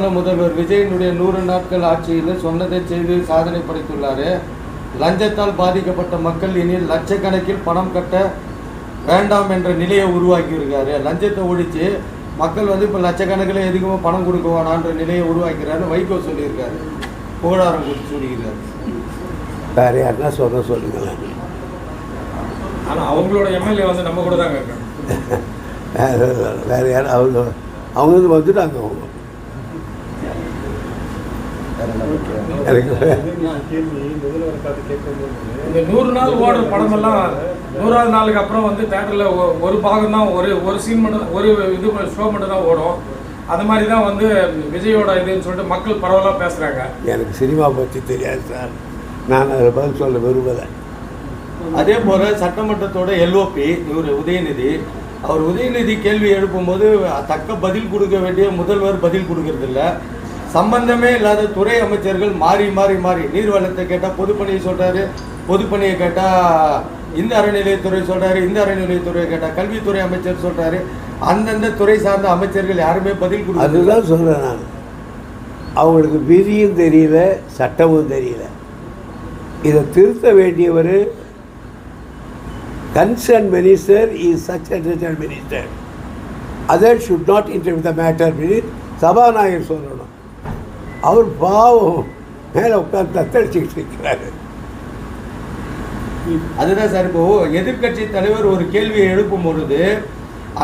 தமிழக முதல்வர் விஜயனுடைய 100 நாட்கள் ஆட்சியில் சொன்னதை செய்து சாதனை படைத்துள்ளார். லஞ்சத்தால் பாதிக்கப்பட்ட மக்கள் இனி லட்சக்கணக்கில் பணம் கட்ட வேண்டாம் என்ற நிலையை உருவாக்கியிருக்காரு. லஞ்சத்தை ஒழித்து மக்கள் வந்து இப்போ லட்சக்கணக்கில் எதுக்குமே பணம் கொடுக்க வேணான்ற நிலையை உருவாக்கிறாரு. வைகோ சொல்லியிருக்காரு, புகழாரம் கொடுத்து சொல்லியிருக்காரு. வேறு யாருன்னா சொல்லுங்களேன். ஆனால் அவங்களோட எம்எல்ஏ வந்து நம்ம கூட தாங்க இருக்காங்க. வேறு யாரும் அவங்க வந்துட்டாங்க. அவங்க இந்த 100 நாள் ஓடுற படமெல்லாம் 100ஆவது நாளுக்கு அப்புறம் வந்து தேட்டரில் ஒரு பாகம் தான், ஒரு சீன் மட்டும், ஒரு இது ஷோ மட்டும் தான் ஓடும். அது மாதிரி தான் வந்து விஜயோட இதுன்னு சொல்லிட்டு மக்கள் பரவலாக பேசுகிறாங்க. எனக்கு சினிமா பற்றி தெரியாது சார், நான் அதை பதில் சொல்ல விரும்பலை. அதே போல் சட்டமன்றத்தோட எல்ஓபி இவர் உதயநிதி, அவர் உதயநிதி கேள்வி எழுப்பும்போது தக்க பதில் கொடுக்க வேண்டிய முதல்வர் பதில் கொடுக்கறதில்ல. சம்பந்தமே இல்லாத துறை அமைச்சர்கள் மாறி மாறி மாறி நீர்வளத்தை கேட்டால் பொதுப்பணியை சொல்கிறாரு, பொதுப்பணியை கேட்டால் இந்த அறநிலையத்துறை சொல்கிறாரு, இந்த அறநிலையத்துறையை கேட்டால் கல்வித்துறை அமைச்சர் சொல்கிறாரு. அந்தந்த துறை சார்ந்த அமைச்சர்கள் யாருமே பதில் கொடுக்க. அதுதான் சொல்கிறேன் நான், அவங்களுக்கு விதியும் தெரியல, சட்டமும் தெரியல. இதை திருத்த வேண்டியவர் concern minister is such a minister, other should not inter the matter சபாநாயகர் சொல்லணும். அவர் பாவம் மேலே உட்காந்து தத்தடிச்சுக்கிட்டு இருக்கிறாரு. அதுதான் சார், இப்போ எதிர்கட்சி தலைவர் ஒரு கேள்வியை எழுப்பும் பொழுது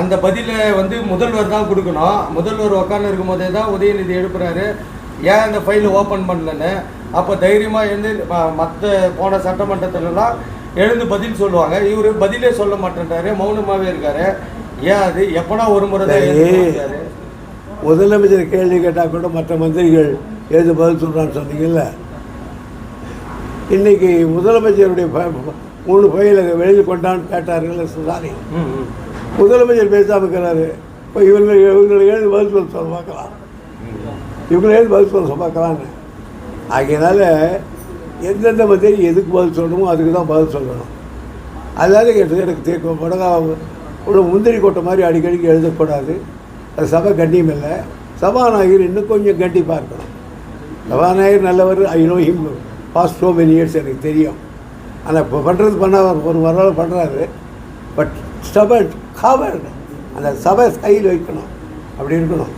அந்த பதிலை வந்து முதல்வர் தான் கொடுக்கணும். முதல்வர் உட்காந்து இருக்கும் போதே தான் உதயநிதி எழுப்புறாரு, ஏன் அந்த ஃபைலை ஓப்பன் பண்ணலன்னு. அப்போ தைரியமாக எழுந்து மற்ற போன சட்டமன்றத்திலலாம் எழுந்து பதில் சொல்லுவாங்க. இவர் பதிலே சொல்ல மாட்டேன்றாரு, மௌனமாகவே இருக்காரு. ஏன் அது எப்போனா ஒரு முறை தான் முதலமைச்சர் கேள்வி கேட்டால் கூட மற்ற மந்திரிகள் எழுந்து பதில் சொல்கிறான்னு சொன்னீங்கல்ல. இன்றைக்கி முதலமைச்சருடைய 3 ஃபைலை வெளியில் கொண்டான்னு கேட்டார்கள் சாரி, முதலமைச்சர் பேசாமல் இருக்கிறாரு. இப்போ இவங்களை எழுந்து பதில் சொல்ல பார்க்கலாம், இவங்களை எழுந்து பதில் சொல்ல பார்க்கலான்னு. ஆகையினால எந்தெந்த மந்திரி எதுக்கு பதில் சொல்லணுமோ அதுக்கு தான் பதில் சொல்லணும். அதாவது எனக்கு ஒரு முந்திரி கொட்டை மாதிரி அடிக்கடிக்கு எழுதக்கூடாது. அது சபை கண்ணியம் இல்லை. சபாநாயகர் இன்னும் கொஞ்சம் கண்டிப்பாக இருக்கணும். சபாநாயகர் நல்லவர், I know him past so many years, எனக்கு தெரியும். ஆனால் இப்போ பண்ணுறது ஒரு வரலாறு பண்ணுறாரு. பட் ஸ்டபன் கவர் அந்த சபை கையில் வைக்கணும், அப்படி இருக்கணும்.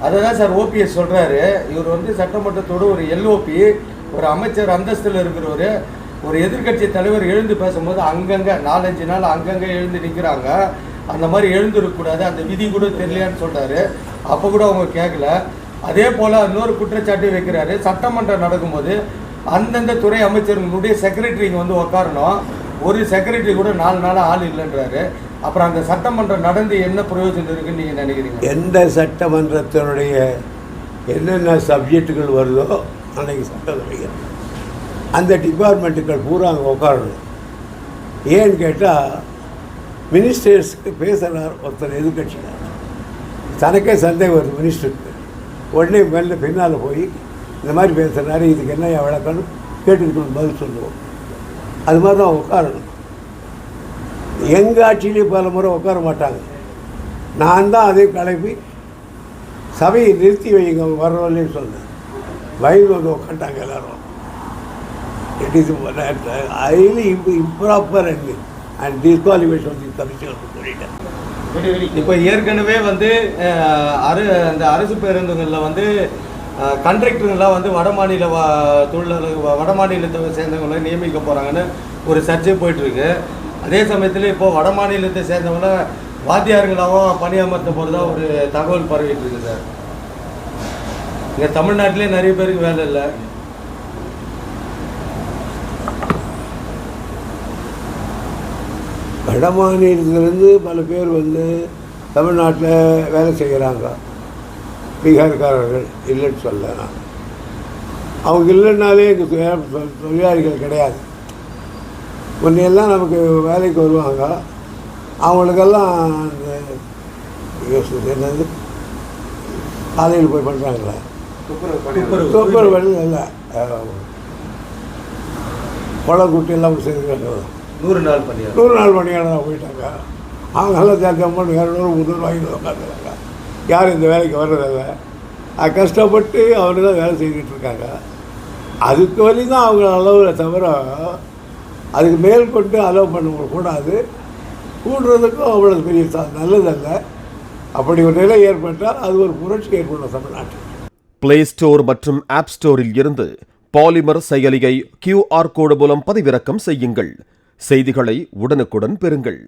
அதை தான் சார் ஓபிஎஸ் சொல்கிறாரு. இவர் வந்து சட்டமன்றத்தோடு ஒரு எல்ஓபி, ஒரு அமைச்சர் அந்தஸ்தில் இருக்கிறவர். ஒரு எதிர்கட்சி தலைவர் எழுந்து பேசும்போது அங்கங்கே 4-5 நாள் அங்கங்கே எழுந்து நிற்கிறாங்க. அந்த மாதிரி எழுந்திருக்கக்கூடாது, அந்த விதி கூட தெரியலையான்னு சொல்கிறாரு. அப்போ கூட அவங்க கேட்கல. அதே போல் இன்னொரு குற்றச்சாட்டு வைக்கிறாரு, சட்டமன்றம் நடக்கும்போது அந்தந்த துறை அமைச்சர்களுடைய செக்ரட்டரிங்க வந்து உட்காரணும். ஒரு செக்ரட்டரி கூட 4 நாளாக ஆள் இல்லைன்றாரு. அப்புறம் அந்த சட்டமன்றம் நடந்து என்ன பிரயோஜனம் இருக்குன்னு நீங்கள் நினைக்கிறீங்க? எந்த சட்டமன்றத்தினுடைய என்னென்ன சப்ஜெக்டுகள் வருதோ அன்றைக்கி சட்டத்துறைங்க அந்த டிபார்ட்மெண்ட்டுகள் பூரா அங்கே உட்காரணும். ஏன்னு கேட்டால் மினிஸ்டர்ஸுக்கு பேசுகிறார் ஒருத்தர் எதிர்கட்சியில், தனக்கே சந்தேகம் வருது மினிஸ்டருக்கு. உடனே மேலே பின்னால் போய் இந்த மாதிரி பேசுகிறாரு, இதுக்கு என்ன விளக்கணும் கேட்டுக்கிட்டு பதில் சொல்லுவோம். அது மாதிரி தான் உட்காரணும். எங்கள் ஆட்சியிலேயும் பல முறை உட்கார மாட்டாங்க. நான் தான் அதே கிளப்பி சபையை நிறுத்தி வைங்க வர்றவர்களேன்னு சொன்னேன். வயது வந்து உட்காண்டாங்க எல்லோரும். It is highly improper and disqualification of the commission சொல்லிட்டேன். இப்போ ஏற்கனவே வந்து அந்த அரசு பேருந்துகளில் வந்து கண்டக்டருங்களாம் வந்து வடமாநில தொழிலாளர் வடமாநிலத்தை சேர்ந்தவங்களை நியமிக்க போகிறாங்கன்னு ஒரு சர்ச்சை போயிட்டுருக்கு. அதே சமயத்தில் இப்போது வடமாநிலத்தை சேர்ந்தவங்களை வாத்தியார்களாகவும் பணியமர்த்த போகிறதா ஒரு தகவல் பரவிட்டு இருக்குது சார். இங்கே தமிழ்நாட்டிலே நிறைய பேருக்கு வேலை இல்லை. வட மாநிலத்திலேருந்து பல பேர் வந்து தமிழ்நாட்டில் வேலை செய்கிறாங்க. பீகார்காரர்கள் இல்லைன்னு சொல்ல நான், அவங்க இல்லைன்னாலே எங்கள் தொழிலாளிகள் கிடையாது. முன்னையெல்லாம் நமக்கு வேலைக்கு வருவாங்க. அவங்களுக்கெல்லாம் அந்த என்னது காலையில் போய் பண்ணுறாங்களே துப்புரவு இல்லை, குளக்குட்டி எல்லாம் செய்திருக்காங்க. 100 நாள் பணியாளர் போயிட்டாங்க. அவங்க எல்லாம் சேர்த்து 200 300 வாங்கி உட்காந்துருக்காங்க. யாரும் இந்த வேலைக்கு வர்றதில்லை. கஷ்டப்பட்டு அவர் தான் வேலை செய்துட்டு இருக்காங்க. அதுக்கு வரையும் தான் அவங்க அளவில் தவிர அதுக்கு மேல் கொண்டு அலோவ் பண்ணக்கூடாது. கூடுறதுக்கும் அவ்வளோ பெரிய நல்லதல்ல. அப்படி ஒரு நிலை ஏற்பட்டால் அது ஒரு புரட்சி ஏற்படும் தமிழ்நாட்டில். பிளே ஸ்டோர் மற்றும் ஆப் ஸ்டோரில் இருந்து பாலிமர் செயலியை QR கோடு மூலம் பதிவிறக்கம் செய்யுங்கள். செய்திகளை உடனுக்குடன் பெறுங்கள்.